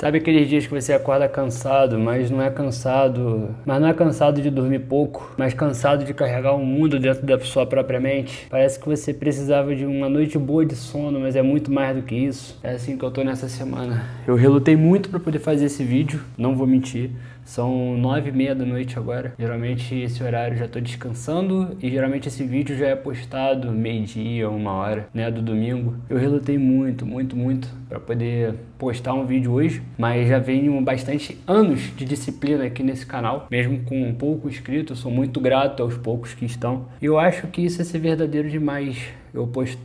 Sabe aqueles dias que você acorda cansado, mas não é cansado de dormir pouco, mas cansado de carregar o mundo dentro da sua própria mente? Parece que você precisava de uma noite boa de sono, mas é muito mais do que isso. É assim que eu tô nessa semana. Eu relutei muito para poder fazer esse vídeo, não vou mentir. São 9h30 da noite agora. Geralmente esse horário já tô descansando e geralmente esse vídeo já é postado meio-dia, 1h, né, do domingo. Eu relutei muito para poder postar um vídeo hoje, mas já venho bastante anos de disciplina aqui nesse canal, mesmo com um pouco inscrito. Eu sou muito grato aos poucos que estão. E eu acho que isso é ser verdadeiro demais.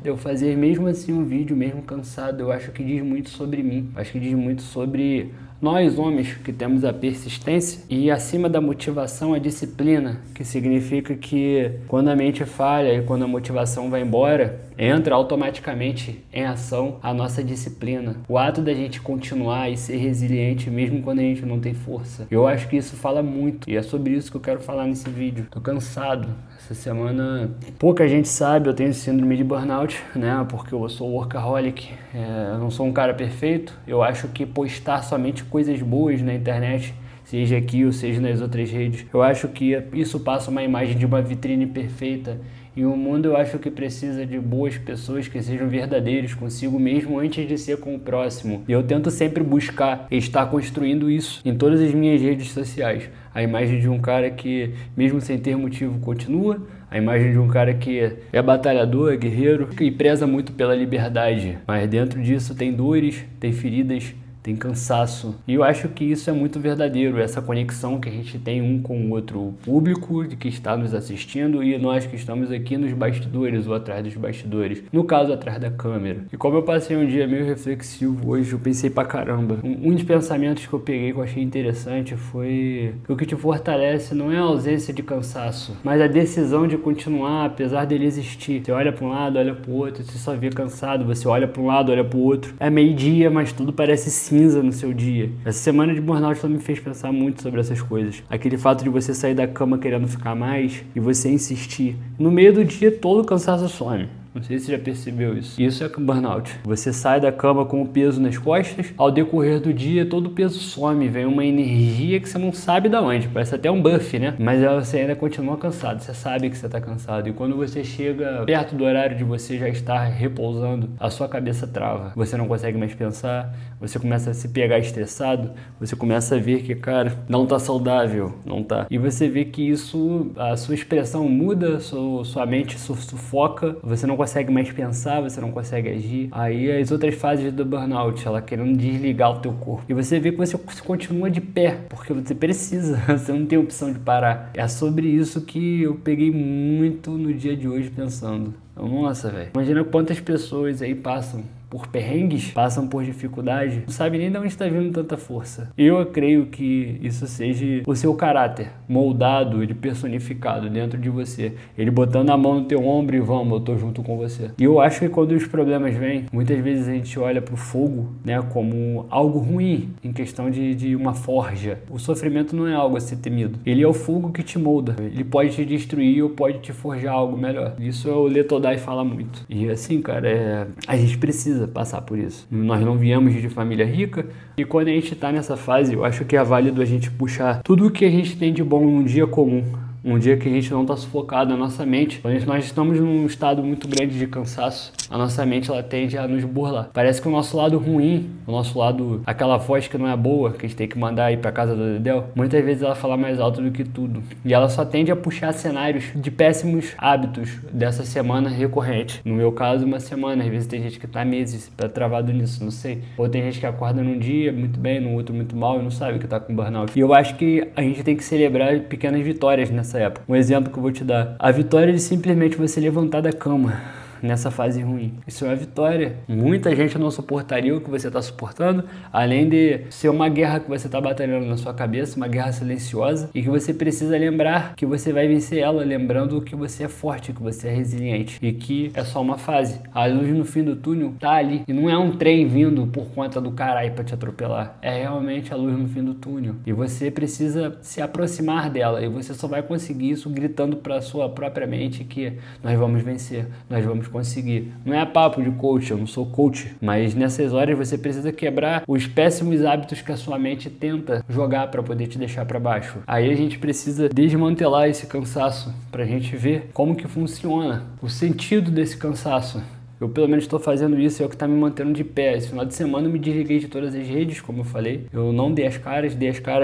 Eu fazer mesmo assim um vídeo, mesmo cansado, eu acho que diz muito sobre mim. Acho que diz muito sobre nós, homens, que temos a persistência e, acima da motivação, a disciplina, que significa que quando a mente falha e quando a motivação vai embora, entra automaticamente em ação a nossa disciplina. O ato da gente continuar e ser resiliente mesmo quando a gente não tem força. Eu acho que isso fala muito e é sobre isso que eu quero falar nesse vídeo. Tô cansado. Essa semana pouca gente sabe, eu tenho síndrome de burnout, né? Porque eu sou workaholic, eu não sou um cara perfeito. Eu acho que postar somente coisas boas na internet, seja aqui ou seja nas outras redes, eu acho que isso passa uma imagem de uma vitrine perfeita. E o mundo, eu acho que precisa de boas pessoas que sejam verdadeiros consigo mesmo antes de ser com o próximo. E eu tento sempre buscar estar construindo isso em todas as minhas redes sociais. A imagem de um cara que, mesmo sem ter motivo, continua. A imagem de um cara que é batalhador, é guerreiro e preza muito pela liberdade. Mas dentro disso tem dores, tem feridas, tem cansaço. E eu acho que isso é muito verdadeiro, essa conexão que a gente tem um com o outro, o público que está nos assistindo e nós que estamos aqui nos bastidores ou atrás dos bastidores, no caso atrás da câmera. E como eu passei um dia meio reflexivo hoje, eu pensei pra caramba. Um dos pensamentos que eu peguei que eu achei interessante foi que o que te fortalece não é a ausência de cansaço, mas a decisão de continuar apesar dele existir. Você olha pra um lado, olha pro outro, você só vê cansado, você olha pra um lado, olha pro outro. É meio-dia, mas tudo parece cinza no seu dia. Essa semana de burnout ela me fez pensar muito sobre essas coisas. Aquele fato de você sair da cama querendo ficar mais e você insistir. No meio do dia todo o cansaço some. Não sei se você já percebeu isso. Isso é burnout. Você sai da cama com o peso nas costas, ao decorrer do dia todo o peso some, vem uma energia que você não sabe de onde, parece até um buff, né? Mas você ainda continua cansado, você sabe que você está cansado. E quando você chega perto do horário de você já estar repousando, a sua cabeça trava. Você não consegue mais pensar, você começa a se pegar estressado, você começa a ver que, cara, não tá saudável, não tá. E você vê que isso, a sua expressão muda, sua mente sufoca, você não consegue mais pensar, você não consegue agir. Aí as outras fases do burnout, ela querendo desligar o teu corpo. E você vê que você continua de pé, porque você precisa, você não tem opção de parar. É sobre isso que eu peguei muito no dia de hoje pensando. Nossa, velho. Imagina quantas pessoas aí passam por perrengues, passam por dificuldade, não sabe nem de onde está vindo tanta força. Eu creio que isso seja o seu caráter moldado, ele personificado dentro de você. Ele botando a mão no teu ombro e vamos, eu tô junto com você. E eu acho que quando os problemas vêm, muitas vezes a gente olha pro fogo, né, como algo ruim, em questão de uma forja. O sofrimento não é algo a ser temido. Ele é o fogo que te molda. Ele pode te destruir ou pode te forjar algo melhor. Isso o Lê Todai fala muito. E assim, cara, a gente precisa passar por isso. Nós não viemos de família rica e quando a gente tá nessa fase, eu acho que é válido a gente puxar tudo o que a gente tem de bom num dia comum. Um dia que a gente não está sufocado, a nossa mente, quando nós estamos num estado muito grande de cansaço, a nossa mente ela tende a nos burlar. Parece que o nosso lado ruim, o nosso lado, aquela voz que não é boa, que a gente tem que mandar ir para casa do Dedéu, muitas vezes ela fala mais alto do que tudo. E ela só tende a puxar cenários de péssimos hábitos dessa semana recorrente. No meu caso, uma semana. Às vezes tem gente que tá meses travado nisso, não sei. Ou tem gente que acorda num dia muito bem, no outro muito mal e não sabe que tá com burnout. E eu acho que a gente tem que celebrar pequenas vitórias nessa época. Um exemplo que eu vou te dar. A vitória de simplesmente você levantar da cama nessa fase ruim. Isso é uma vitória. Muita gente não suportaria o que você está suportando, além de ser uma guerra que você está batalhando na sua cabeça, uma guerra silenciosa, e que você precisa lembrar que você vai vencer ela, lembrando que você é forte, que você é resiliente, e que é só uma fase. A luz no fim do túnel tá ali, e não é um trem vindo por conta do caralho para te atropelar, é realmente a luz no fim do túnel, e você precisa se aproximar dela, e você só vai conseguir isso gritando para sua própria mente que nós vamos vencer, nós vamos conseguir. Não é papo de coach, eu não sou coach, mas nessas horas você precisa quebrar os péssimos hábitos que a sua mente tenta jogar para poder te deixar para baixo. Aí a gente precisa desmantelar esse cansaço pra gente ver como que funciona o sentido desse cansaço. Eu pelo menos estou fazendo isso, é o que está me mantendo de pé. Esse final de semana eu me desliguei de todas as redes, como eu falei. Eu não dei as caras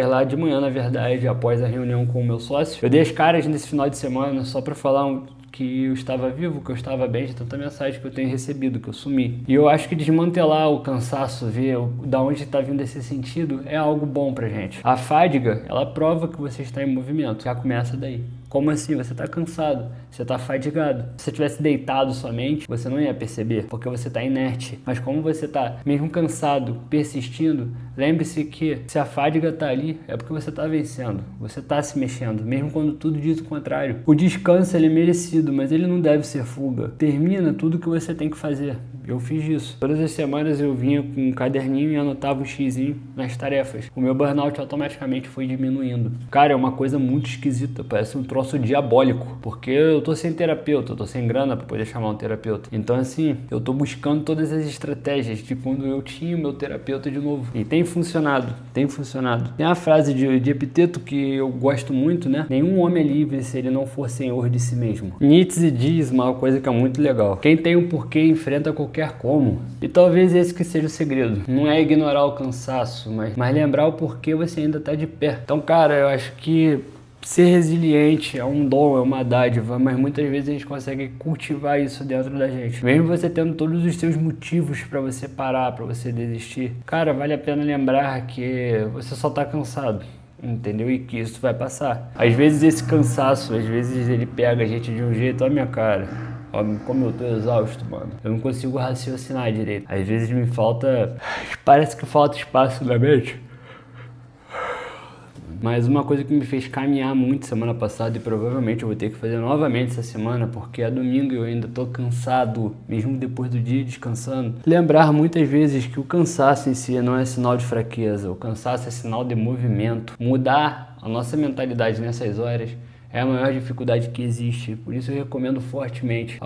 lá de manhã, na verdade, após a reunião com o meu sócio. Eu dei as caras nesse final de semana só para falar que eu estava vivo, que eu estava bem, de tanta mensagem que eu tenho recebido, que eu sumi. E eu acho que desmantelar o cansaço, ver da onde está vindo esse sentido, é algo bom pra gente. A fadiga, ela prova que você está em movimento, já começa daí. Como assim? Você está cansado, você está fadigado. Se você tivesse deitado somente, você não ia perceber, porque você está inerte. Mas como você está mesmo cansado, persistindo, lembre-se que se a fadiga está ali, é porque você está vencendo, você está se mexendo, mesmo quando tudo diz o contrário. O descanso ele é merecido, mas ele não deve ser fuga. Termina tudo que você tem que fazer. Eu fiz isso. Todas as semanas eu vinha com um caderninho e anotava um xizinho nas tarefas. O meu burnout automaticamente foi diminuindo. Cara, é uma coisa muito esquisita, parece um troço diabólico, porque eu tô sem terapeuta, eu tô sem grana pra poder chamar um terapeuta. Então assim, eu tô buscando todas as estratégias de quando eu tinha o meu terapeuta de novo. E tem funcionado, tem funcionado. Tem uma frase de Epiteto que eu gosto muito, né? Nenhum homem é livre se ele não for senhor de si mesmo. Nietzsche diz uma coisa que é muito legal. Quem tem um porquê enfrenta qualquer como. E talvez esse que seja o segredo. Não é ignorar o cansaço, mas lembrar o porquê você ainda tá de pé. Então, cara, eu acho que ser resiliente é um dom, é uma dádiva, mas muitas vezes a gente consegue cultivar isso dentro da gente. Mesmo você tendo todos os seus motivos para você parar, para você desistir, cara, vale a pena lembrar que você só tá cansado. Entendeu? E que isso vai passar. Às vezes esse cansaço, às vezes ele pega a gente de um jeito, olha a minha cara. Como eu tô exausto, mano. Eu não consigo raciocinar direito. Às vezes me falta... Parece que falta espaço na mente. Mas uma coisa que me fez caminhar muito semana passada, e provavelmente eu vou ter que fazer novamente essa semana, porque é domingo e eu ainda tô cansado, mesmo depois do dia descansando. Lembrar muitas vezes que o cansaço em si não é sinal de fraqueza. O cansaço é sinal de movimento. Mudar a nossa mentalidade nessas horas é a maior dificuldade que existe. Por isso eu recomendo fortemente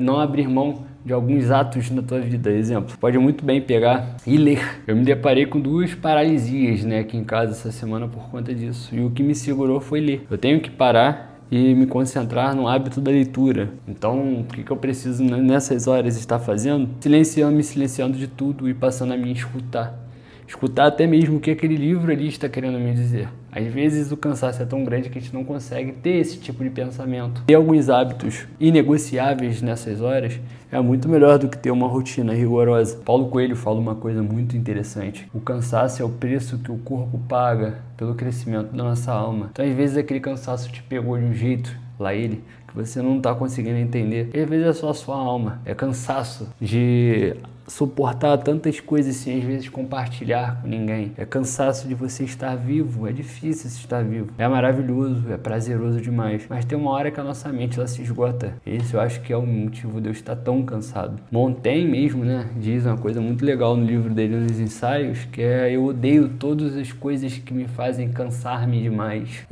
não abrir mão de alguns atos na tua vida. Exemplo, pode muito bem pegar e ler. Eu me deparei com 2 paralisias, né, aqui em casa essa semana por conta disso. E o que me segurou foi ler. Eu tenho que parar e me concentrar no hábito da leitura. Então, o que eu preciso nessas horas estar fazendo? Me silenciando de tudo e passando a me escutar. Escutar até mesmo o que aquele livro ali está querendo me dizer. Às vezes o cansaço é tão grande que a gente não consegue ter esse tipo de pensamento. Ter alguns hábitos inegociáveis nessas horas é muito melhor do que ter uma rotina rigorosa. Paulo Coelho fala uma coisa muito interessante. O cansaço é o preço que o corpo paga pelo crescimento da nossa alma. Então às vezes aquele cansaço te pegou de um jeito, lá ele, que você não está conseguindo entender. E às vezes é só a sua alma. É cansaço de suportar tantas coisas sem às vezes compartilhar com ninguém. É cansaço de você estar vivo, é difícil estar vivo. É maravilhoso, é prazeroso demais, mas tem uma hora que a nossa mente ela se esgota. Esse eu acho que é o motivo de eu estar tão cansado. Montaigne mesmo, né, diz uma coisa muito legal no livro dele, nos ensaios, que é: eu odeio todas as coisas que me fazem cansar-me demais.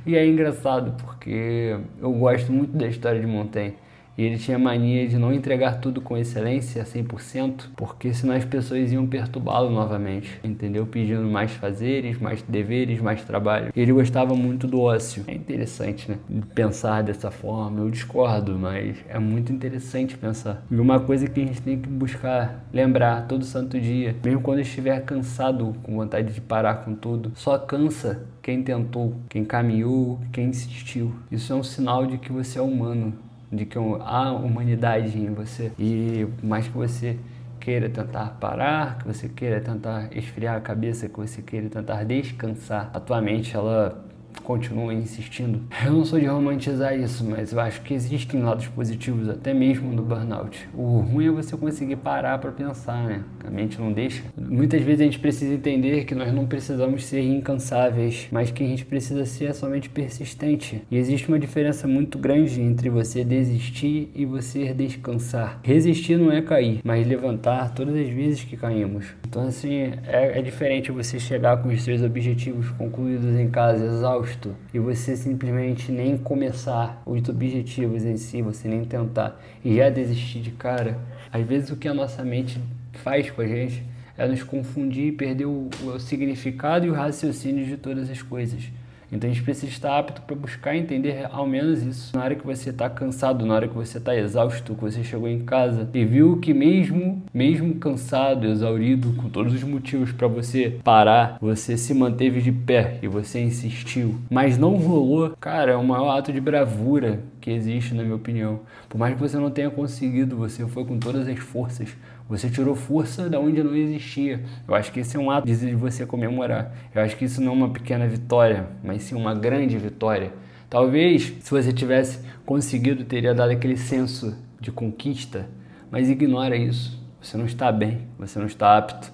E é engraçado, porque eu gosto muito da história de Montaigne. E ele tinha mania de não entregar tudo com excelência, 100%, porque senão as pessoas iam perturbá-lo novamente, entendeu? Pedindo mais fazeres, mais deveres, mais trabalho. E ele gostava muito do ócio. É interessante, né? Pensar dessa forma. Eu discordo, mas é muito interessante pensar. E uma coisa que a gente tem que buscar lembrar todo santo dia, mesmo quando estiver cansado, com vontade de parar com tudo, só cansa quem tentou, quem caminhou, quem insistiu. Isso é um sinal de que você é humano, de que há humanidade em você. E por mais que você queira tentar parar, que você queira tentar esfriar a cabeça, que você queira tentar descansar, a tua mente ela continua insistindo. Eu não sou de romantizar isso, mas eu acho que existem lados positivos até mesmo no burnout. O ruim é você conseguir parar para pensar, né? A mente não deixa. Muitas vezes a gente precisa entender que nós não precisamos ser incansáveis, mas que a gente precisa ser somente persistente. E existe uma diferença muito grande entre você desistir e você descansar. Resistir não é cair, mas levantar todas as vezes que caímos. Então assim, é diferente você chegar com os seus objetivos concluídos em casa, exausto, exausto e você simplesmente nem começar os objetivos em si, você nem tentar e já desistir de cara, às vezes o que a nossa mente faz com a gente é nos confundir e perder o significado e o raciocínio de todas as coisas. Então a gente precisa estar apto para buscar entender ao menos isso. Na hora que você está cansado, na hora que você está exausto, que você chegou em casa e viu que mesmo cansado, exaurido, com todos os motivos para você parar, você se manteve de pé e você insistiu, mas não rolou, cara, é o maior ato de bravura que existe, na minha opinião. Por mais que você não tenha conseguido, você foi com todas as forças. Você tirou força da onde não existia. Eu acho que esse é um ato de você comemorar. Eu acho que isso não é uma pequena vitória, mas sim uma grande vitória. Talvez, se você tivesse conseguido, teria dado aquele senso de conquista, mas ignora isso. Você não está bem, você não está apto.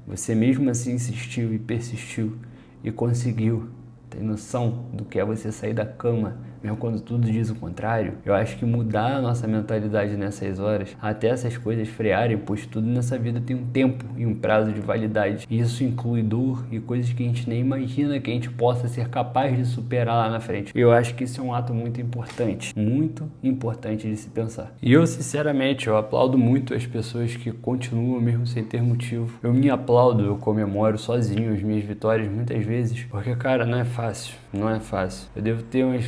Você mesmo assim insistiu e persistiu e conseguiu. Tem noção do que é você sair da cama, mesmo quando tudo diz o contrário? Eu acho que mudar a nossa mentalidade nessas horas, até essas coisas frearem, pois tudo nessa vida tem um tempo e um prazo de validade. E isso inclui dor e coisas que a gente nem imagina que a gente possa ser capaz de superar lá na frente. Eu acho que isso é um ato muito importante de se pensar. E eu, sinceramente, eu aplaudo muito as pessoas que continuam mesmo sem ter motivo. Eu me aplaudo, eu comemoro sozinho as minhas vitórias muitas vezes, porque, cara, não é fácil. Eu devo ter umas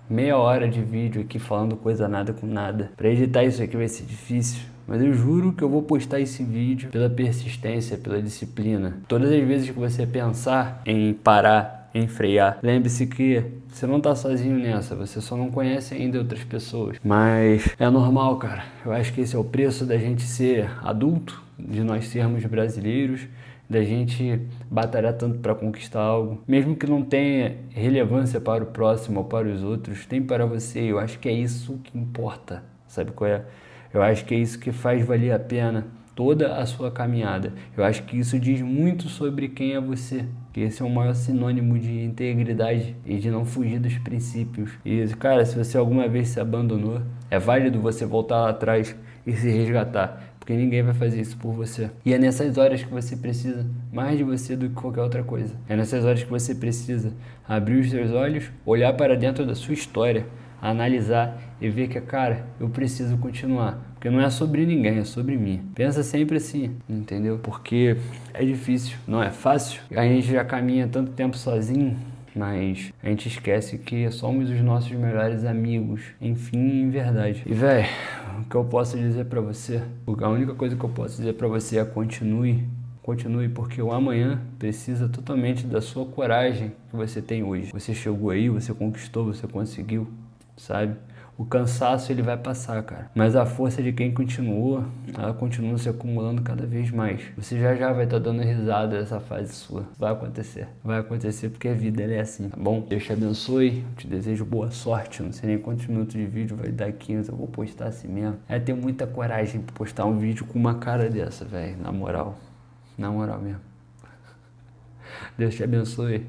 meia hora de vídeo aqui falando coisa nada com nada. Pra editar isso aqui vai ser difícil, mas eu juro que eu vou postar esse vídeo pela persistência, pela disciplina. Todas as vezes que você pensar em parar, em frear, lembre-se que você não tá sozinho nessa, você só não conhece ainda outras pessoas. Mas é normal, cara. Eu acho que esse é o preço da gente ser adulto, de nós sermos brasileiros, da gente batalhar tanto para conquistar algo, mesmo que não tenha relevância para o próximo ou para os outros, tem para você. Eu acho que é isso que importa, sabe qual é? Eu acho que é isso que faz valer a pena toda a sua caminhada. Eu acho que isso diz muito sobre quem é você, que esse é o maior sinônimo de integridade e de não fugir dos princípios. E, cara, se você alguma vez se abandonou, é válido você voltar lá atrás e se resgatar, porque ninguém vai fazer isso por você. E é nessas horas que você precisa mais de você do que qualquer outra coisa. É nessas horas que você precisa abrir os seus olhos, olhar para dentro da sua história, analisar e ver que, cara, eu preciso continuar. Porque não é sobre ninguém, é sobre mim. Pensa sempre assim, entendeu? Porque é difícil, não é fácil. A gente já caminha tanto tempo sozinho, mas a gente esquece que somos os nossos melhores amigos, enfim, em verdade. E, velho, o que eu posso dizer pra você, a única coisa que eu posso dizer pra você é continue, porque o amanhã precisa totalmente da sua coragem que você tem hoje. Você chegou aí, você conquistou, você conseguiu, sabe? O cansaço ele vai passar, cara. Mas a força de quem continuou, ela continua se acumulando cada vez mais. Você já vai estar dando risada dessa fase sua. Vai acontecer porque a vida ela é assim, tá bom? Deus te abençoe, eu te desejo boa sorte. Não sei nem quantos minutos de vídeo vai dar 15, eu vou postar assim mesmo. É ter muita coragem pra postar um vídeo com uma cara dessa, velho. Na moral mesmo. Deus te abençoe.